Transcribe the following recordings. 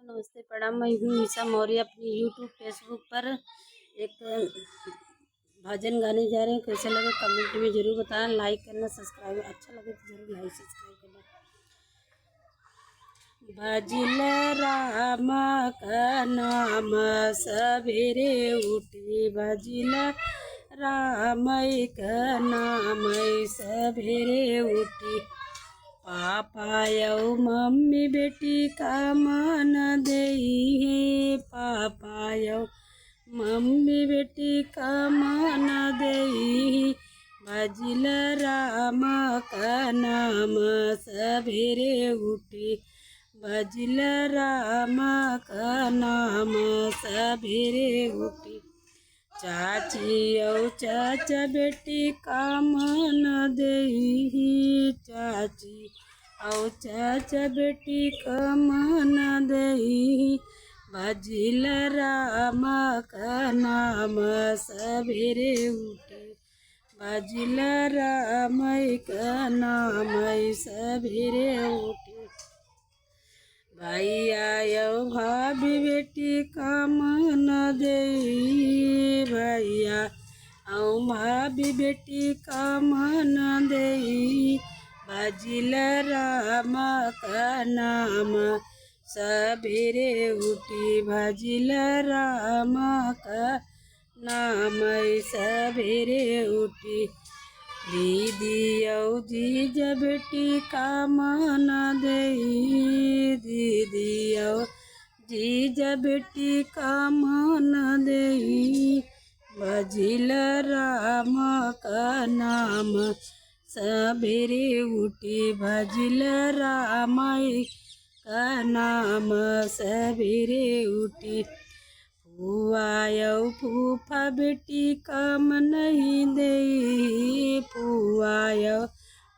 तो नमस्ते प्रणाम। मैं हूँ ईशा मौर्य। अपनी यूट्यूब फेसबुक पर एक भजन गाने जा रहे हैं। कैसे लगे कमेंट में ज़रूर बताना। लाइक करना, सब्सक्राइब अच्छा लगे तो ज़रूर लाइक सब्सक्राइब करना। भजिल राम का नाम सवेरे उठी, भजिल राम का नाम सवेरे उठी। पापा यौ मम्मी बेटी का मन देई, पापा यौ मम्मी बेटी का मन देई। भजिल राम का नाम सवेरे उठी, भजिल राम का नाम सवेरे उठी। चाची औ चाचा बेटी का मन देई, चाची औ चाचा बेटी का मन देई। भजिल राम का नाम सवेरे उठी, भजिल राम का नाम सवेरे उठी। भैया यौ भाभी बेटी का मन देई, भैया औ भाभी बेटी का मन देई। भजिल राम का नाम सवेरे उठी, भजिल राम का नाम सवेरे उठी। दीदी औ जीजा बेटी का मन देई, दीदी औ जीजा बेटी का मन देई। भजिल राम का नाम सवेरे उठी, भजिल राम का नाम सवेरे उठी। फुआ यौ फूफा बेटी काम नहीं देई, फुआ यौ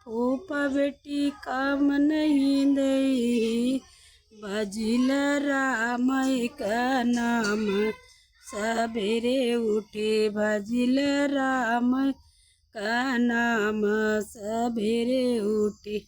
फूफा बेटी काम नहीं देई। भजिल राम का नाम सवेरे उठी, भजिल राम का नाम सवेरे उठी।